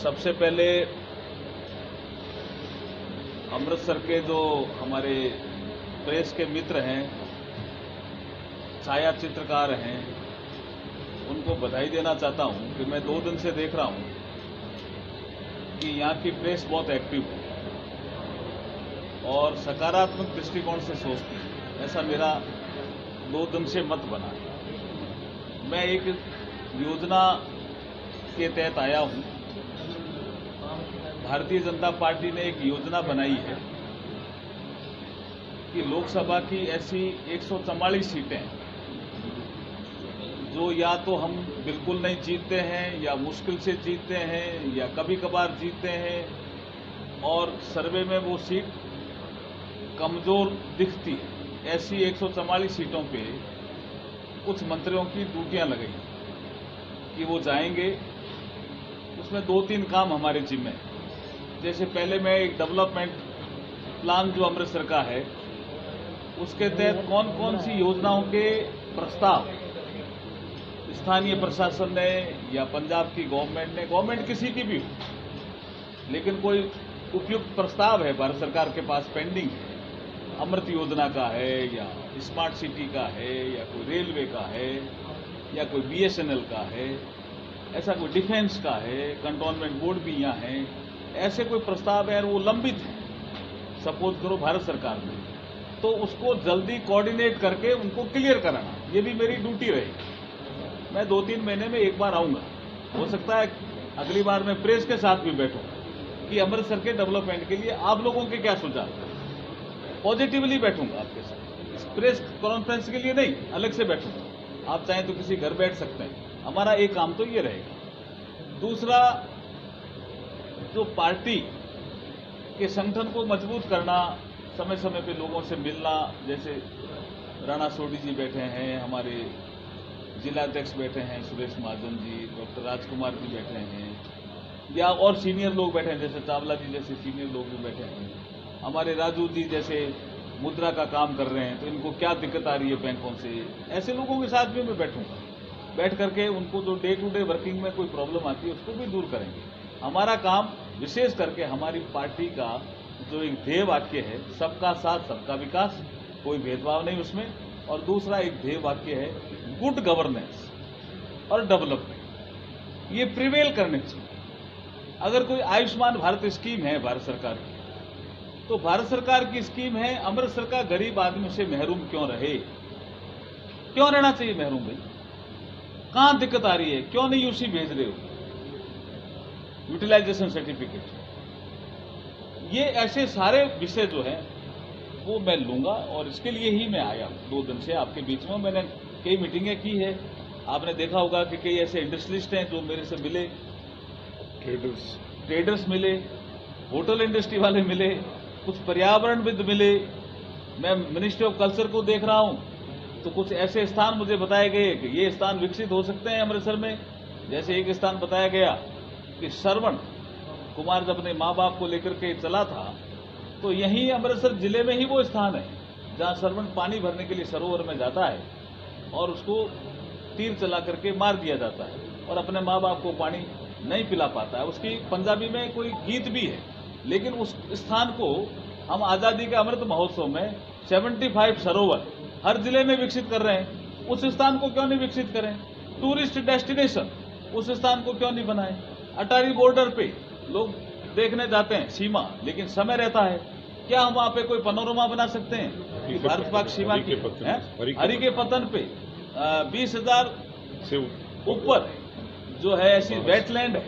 सबसे पहले अमृतसर के जो हमारे प्रेस के मित्र हैं, छाया चित्रकार हैं, उनको बधाई देना चाहता हूं कि मैं 2 दिन से देख रहा हूं कि यहाँ की प्रेस बहुत एक्टिव है और सकारात्मक दृष्टिकोण से सोचती है। ऐसा मेरा 2 दिन से मत बना है। मैं एक योजना के तहत आया हूं। भारतीय जनता पार्टी ने एक योजना बनाई है कि लोकसभा की ऐसी 144 सीटें जो या तो हम बिल्कुल नहीं जीतते हैं या मुश्किल से जीतते हैं या कभी कभार जीतते हैं और सर्वे में वो सीट कमजोर दिखती है, ऐसी 144 सीटों पे कुछ मंत्रियों की ड्यूटियां लगाई कि वो जाएंगे। उसमें 2-3 काम हमारे जिम्मे हैं। जैसे पहले मैं एक डेवलपमेंट प्लान जो अमृतसर का है उसके तहत कौन कौन सी योजनाओं के प्रस्ताव स्थानीय प्रशासन ने या पंजाब की गवर्नमेंट किसी की भी हो, लेकिन कोई उपयुक्त प्रस्ताव है भारत सरकार के पास पेंडिंग है, अमृत योजना का है या स्मार्ट सिटी का है या कोई रेलवे का है या कोई BSNL का है, ऐसा कोई डिफेंस का है, कंटोनमेंट बोर्ड भी यहाँ है, ऐसे कोई प्रस्ताव है और वो लंबित है, सपोज करो भारत सरकार में, तो उसको जल्दी कोऑर्डिनेट करके उनको क्लियर कराना, ये भी मेरी ड्यूटी रहेगी। मैं 2-3 महीने में एक बार आऊंगा, हो सकता है अगली बार मैं प्रेस के साथ भी बैठूं कि अमृतसर के डेवलपमेंट के लिए आप लोगों के क्या सुझाव हैं। पॉजिटिवली बैठूंगा आपके साथ, प्रेस कॉन्फ्रेंस के लिए नहीं, अलग से बैठूंगा। आप चाहें तो किसी घर बैठ सकते हैं। हमारा एक काम तो ये रहेगा। दूसरा, जो पार्टी के संगठन को मजबूत करना, समय समय पे लोगों से मिलना, जैसे राणा सोढी जी बैठे हैं, हमारे जिलाध्यक्ष बैठे हैं सुरेश महाजन जी, डॉक्टर राजकुमार जी बैठे हैं, या और सीनियर लोग बैठे हैं जैसे चावला जी जैसे सीनियर लोग भी बैठे हैं, हमारे राजू जी जैसे मुद्रा का काम कर रहे हैं, तो इनको क्या दिक्कत आ रही है बैंकों से, ऐसे लोगों के साथ भी मैं बैठूंगा। बैठ करके उनको जो डे टू डे वर्किंग में कोई प्रॉब्लम आती है उसको भी दूर करेंगे। हमारा काम विशेष करके हमारी पार्टी का जो एक ध्येय वाक्य है, सबका साथ सबका विकास, कोई भेदभाव नहीं उसमें, और दूसरा एक ध्येय वाक्य है गुड गवर्नेंस और डेवलपमेंट, ये प्रिवेल करने चाहिए। अगर कोई आयुष्मान भारत स्कीम है भारत सरकार की, तो भारत सरकार की स्कीम है, अमृतसर का गरीब आदमी से महरूम क्यों रहे, क्यों रहना चाहिए महरूम भाई, कहां दिक्कत आ रही है, क्यों नहीं यूसी भेज रहे हो, यूटिलाइजेशन सर्टिफिकेट, ये ऐसे सारे विषय जो हैं वो मैं लूंगा और इसके लिए ही मैं आया हूं 2 दिन से आपके बीच में। मैंने कई मीटिंगें की है, आपने देखा होगा कि कई ऐसे इंडस्ट्रियलिस्ट हैं जो मेरे से मिले, ट्रेडर्स मिले, होटल इंडस्ट्री वाले मिले, कुछ पर्यावरणविद मिले, मैं मिनिस्ट्री ऑफ कल्चर को देख रहा हूं, तो कुछ ऐसे स्थान मुझे बताए गए कि ये स्थान विकसित हो सकते हैं अमृतसर में। जैसे एक स्थान बताया गया कि श्रवण कुमार जब अपने माँ बाप को लेकर के चला था, तो यहीं अमृतसर जिले में ही वो स्थान है जहां श्रवण पानी भरने के लिए सरोवर में जाता है और उसको तीर चला करके मार दिया जाता है और अपने माँ बाप को पानी नहीं पिला पाता है। उसकी पंजाबी में कोई गीत भी है, लेकिन उस स्थान को हम आज़ादी के अमृत महोत्सव में 75 सरोवर हर जिले में विकसित कर रहे हैं। उस स्थान को क्यों नहीं विकसित करें? टूरिस्ट डेस्टिनेशन उस स्थान को क्यों नहीं बनाएं? अटारी बॉर्डर पे लोग देखने जाते हैं सीमा, लेकिन समय रहता है, क्या हम वहां पे कोई पनोरमा बना सकते हैं कि भारत पाक सीमा की? हरि के पतन पे 20,000 से ऊपर जो है ऐसी वेटलैंड है,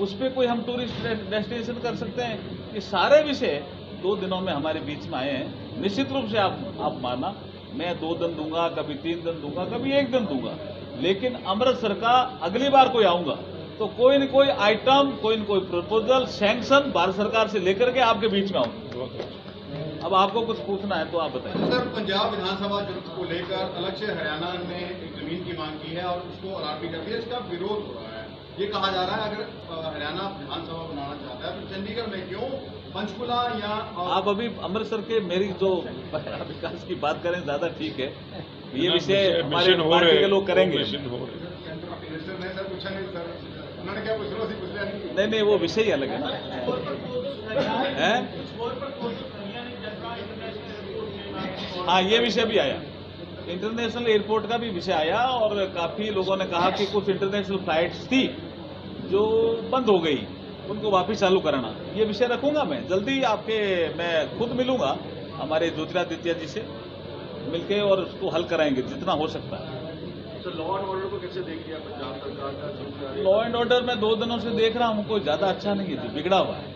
उस पर कोई हम टूरिस्ट डेस्टिनेशन कर सकते हैं? ये सारे विषय 2 दिनों में हमारे बीच में आए हैं। निश्चित रूप से आप माना, मैं 2 दिन दूंगा, कभी 3 दिन दूंगा, कभी 1 दिन दूंगा, लेकिन अमृतसर का अगली बार कोई आऊंगा तो कोई न कोई आइटम, कोई न कोई प्रपोजल, सैंक्शन भारत सरकार से लेकर के आपके बीच में आऊंगा। अब आपको कुछ पूछना है तो आप बताइए। सर, पंजाब विधानसभा को लेकर अलग से हरियाणा ने एक जमीन की मांग की है और उसको अलॉट भी कर दिया, इसका विरोध हो रहा है। ये कहा जा रहा है अगर हरियाणा विधानसभा बनाना चाहता है तो चंडीगढ़ में क्यों, पंचकुला या आप अभी अमृतसर के मेरी जो विकास की बात करें ज्यादा ठीक है, ये विषय हमारे पार्टी के लोग करेंगे। सर पूछा नहीं, सर उन्होंने क्या पूछ रहा, नहीं वो विषय ही अलग है ना। हैं? हाँ, ये विषय भी आया, इंटरनेशनल एयरपोर्ट का भी विषय आया और काफी लोगों ने कहा कि कुछ इंटरनेशनल फ्लाइट्स थी जो बंद हो गई, उनको वापस चालू कराना। ये विषय रखूंगा मैं जल्दी मैं खुद मिलूंगा हमारे ज्योतिरादित्य जी से मिलके और उसको हल कराएंगे जितना हो सकता है। तो लॉ एंड ऑर्डर को कैसे देख लिया पंजाब सरकार का? लॉ एंड ऑर्डर मैं 2 दिनों से देख रहा हूं, कोई ज्यादा अच्छा नहीं है, बिगड़ा हुआ है,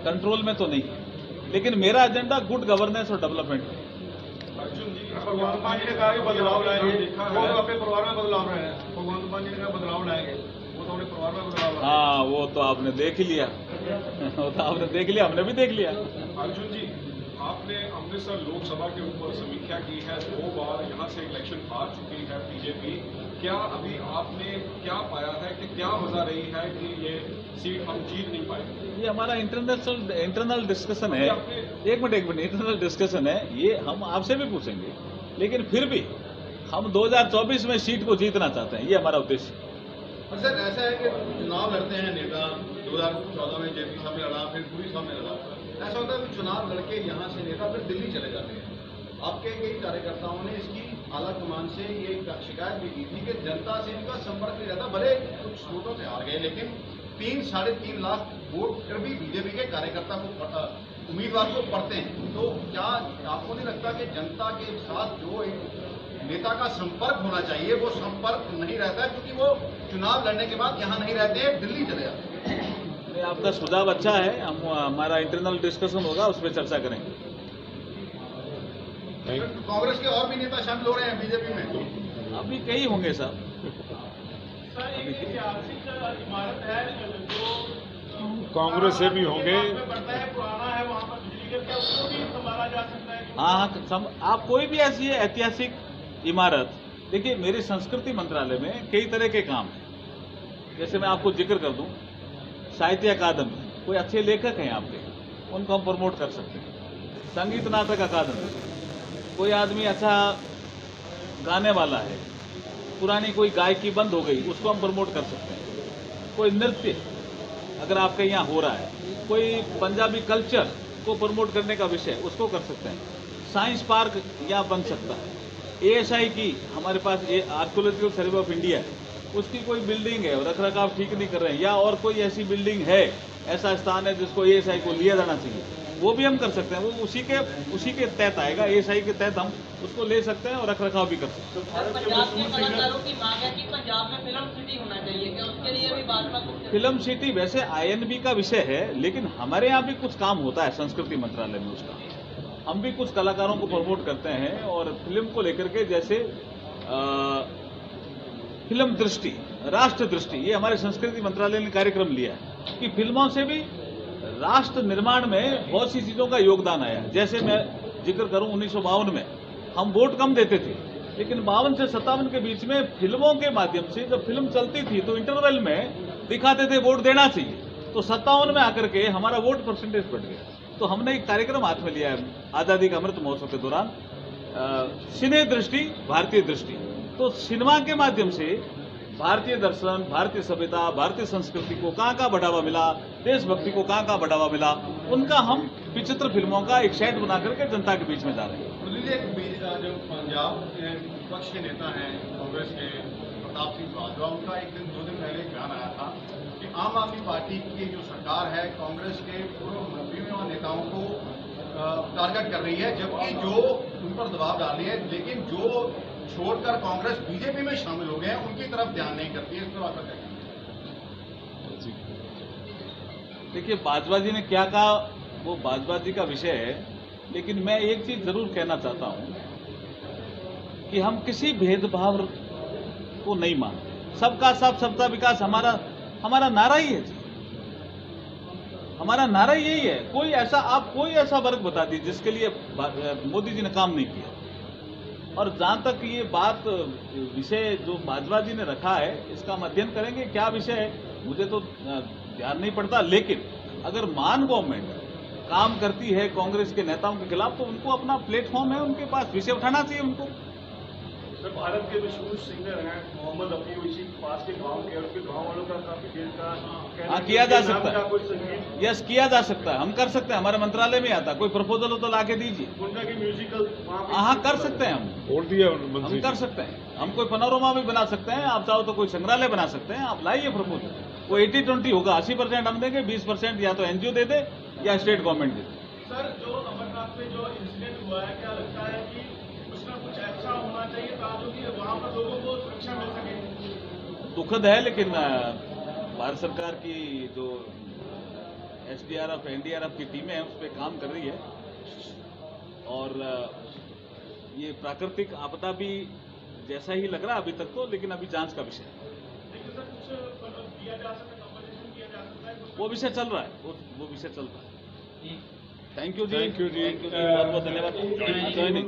कंट्रोल में तो नहीं है। लेकिन मेरा एजेंडा गुड गवर्नेंस और डेवलपमेंट है। अर्जुन जी, भगवंत मान जी ने कहा कि बदलाव लाएंगे, वो तो अपने परिवार में बदलाव रहे हैं। भगवंत मान जी ने कहा बदलाव लाएंगे, वो तो अपने परिवार में बदलाव लाएंगे। हाँ, वो तो आपने देख ही लिया वो तो आपने देख लिया, हमने भी देख लिया। अर्जुन जी, आपने अमृतसर लोकसभा के ऊपर समीक्षा की है, 2 बार यहाँ से इलेक्शन हार चुकी है बीजेपी। क्या अभी आपने क्या पाया है कि क्या वजह रही है कि ये सीट हम जीत नहीं पाए? ये हमारा इंटरनल डिस्कशन है। एक मिनट इंटरनल डिस्कशन है, ये हम आपसे भी पूछेंगे, लेकिन फिर भी हम 2024 में सीट को जीतना चाहते हैं, ये हमारा उद्देश्य है। सर, ऐसा है कि चुनाव लड़ते हैं नेता, 2014 में जेपी साहब ने लड़ा, फिर पुरी साहब ने लड़ा। ऐसा होता है कि चुनाव लड़के यहाँ से नेता फिर दिल्ली चले जाते हैं। आपके कई कार्यकर्ताओं ने इसकी आला कमान से ये शिकायत भी की थी कि जनता से इनका संपर्क नहीं रहता, भले कुछ वोटों से हार गए, लेकिन 3-3.5 लाख वोट फिर भी बीजेपी के कार्यकर्ता को उम्मीदवार को पड़ते हैं। तो क्या आपको नहीं लगता कि जनता के साथ जो एक नेता का संपर्क होना चाहिए वो संपर्क नहीं रहता है, क्योंकि वो चुनाव लड़ने के बाद यहाँ नहीं रहते हैं, दिल्ली चले जाते हैं? आपका सुझाव अच्छा है, हमारा इंटरनल डिस्कशन होगा, उस पर चर्चा करेंगे। कांग्रेस के और भी नेता शामिल हो रहे हैं बीजेपी में? अभी कई होंगे साहब। इमारत है जो कांग्रेस से भी होंगे, पड़ता है, पुराना है, वहाँ पर बिजली का, क्या उसको भी संभाला जा सकता है? हाँ, आप कोई भी ऐसी ऐतिहासिक इमारत देखिए, मेरे संस्कृति मंत्रालय में कई तरह के काम हैं। जैसे मैं आपको जिक्र कर दूं, साहित्य अकादमी, कोई अच्छे लेखक हैं आपके, उनको हम प्रमोट कर सकते हैं। संगीत नाटक अकादमी, कोई आदमी अच्छा गाने वाला है, पुरानी कोई गायकी बंद हो गई, उसको हम प्रमोट कर सकते हैं। कोई नृत्य अगर आपके यहाँ हो रहा है, कोई पंजाबी कल्चर को प्रमोट करने का विषय, उसको कर सकते हैं। साइंस पार्क यहाँ बन सकता है। ASI की हमारे पास आर्कियोलॉजिकल सर्वे ऑफ इंडिया है, उसकी कोई बिल्डिंग है, रख रखाव ठीक नहीं कर रहे हैं, या और कोई ऐसी बिल्डिंग है, ऐसा स्थान है जिसको ASI को लिया जाना चाहिए, वो भी हम कर सकते हैं। वो उसी के तहत आएगा, ASI के तहत हम उसको ले सकते हैं और रख रखाव भी कर सकते हैं। पंजाब के कलाकारों की मांग है कि पंजाब में फिल्म सिटी होना चाहिए, क्या उसके लिए भी भाजपा को? फिल्म सिटी वैसे INB का विषय है, लेकिन हमारे यहाँ भी कुछ काम होता है संस्कृति मंत्रालय में, उसका हम भी कुछ कलाकारों को प्रमोट करते हैं। और फिल्म को लेकर के जैसे फिल्म दृष्टि, राष्ट्र दृष्टि, ये हमारे संस्कृति मंत्रालय ने कार्यक्रम लिया है कि फिल्मों से भी राष्ट्र निर्माण में बहुत सी चीजों का योगदान आया। जैसे मैं जिक्र करूं, 1952 में हम वोट कम देते थे, लेकिन 52 से 57 के बीच में फिल्मों के माध्यम से जब फिल्म चलती थी तो इंटरवल में दिखाते थे वोट देना चाहिए, तो 57 में आकर के हमारा वोट परसेंटेज बढ़ गया। तो हमने एक कार्यक्रम हाथ में लिया है आजादी का अमृत महोत्सव के दौरान, सिने दृष्टि भारतीय दृष्टि। तो सिनेमा के माध्यम से भारतीय दर्शन, भारतीय सभ्यता, भारतीय संस्कृति को कहाँ बढ़ावा मिला, देशभक्ति को कहाँ बढ़ावा मिला, उनका हम विचित्र फिल्मों का एक सेट बना करके जनता के बीच में जा रहे हैं। जो पंजाब के विपक्ष के नेता हैं कांग्रेस के, प्रताप सिंह बाजवा, उनका एक दिन 2 दिन पहले बयान आया था कि आम आदमी पार्टी की जो सरकार है कांग्रेस के पूर्व मंत्रियों और नेताओं को टारगेट कर रही है, जबकि जो उन पर दबाव डाल रही है, लेकिन जो छोड़कर कांग्रेस बीजेपी में शामिल हो गए हैं उनकी तरफ ध्यान नहीं करती है। इस पर आपका क्या? देखिए, बाजवा जी ने क्या कहा वो बाजवा जी का विषय है, लेकिन मैं एक चीज जरूर कहना चाहता हूं कि हम किसी भेदभाव को नहीं मानते। सबका साथ, सबका विकास हमारा नारा ही है जी, हमारा नारा यही है। आप कोई ऐसा वर्ग बता दीजिए जिसके लिए मोदी जी ने काम नहीं किया। और जहां तक ये बात विषय जो बाजवा जी ने रखा है, इसका हम अध्ययन करेंगे क्या विषय है, मुझे तो ध्यान नहीं पड़ता। लेकिन अगर मान गवर्नमेंट काम करती है कांग्रेस के नेताओं के खिलाफ, तो उनको अपना प्लेटफॉर्म है, उनके पास विषय उठाना चाहिए उनको। सर, भारत के मशहूर सिंगर हैं मोहम्मद रफी, उसी पास के गांव के, और उसके गांव वालों का काफी देर का हाँ, किया जा सकता है। कोई संगीत यस, किया जा सकता है, हम कर सकते हैं, हमारे मंत्रालय में आता, कोई प्रपोजल हो तो लाके दीजिए। उनका की म्यूजिकल वहाँ पे हाँ, कर सकते हैं, हम कर सकते हैं, हम कोई पैनोरमा भी बना सकते हैं, आप चाहो तो कोई संग्रहालय बना सकते हैं, आप लाइए प्रपोजल। वो 80-20 होगा, 80% हम देंगे, 20% या तो एनजीओ दे दे या स्टेट गवर्नमेंट दे दे। सर, जो अमरनाथ में जो इंसिडेंट हुआ है, क्या लगता है कि कुछ ना कुछ ऐसा होना चाहिए ताकि कि वहाँ पर लोगों को सुरक्षा मिल सके? दुखद है, लेकिन भारत सरकार की जो एसडीआरएफ एनडीआरएफ की टीमें हैं उस पर काम कर रही है, और ये प्राकृतिक आपदा भी जैसा ही लग रहा है अभी तक तो, लेकिन अभी जांच का विषय है। लेकिन सर, कुछ दिया जा सकता है, कंपनसेशन दिया जा सकता है? वो विषय चल रहा है, वो विषय चल रहा है। थैंक यू जी, बहुत बहुत धन्यवाद।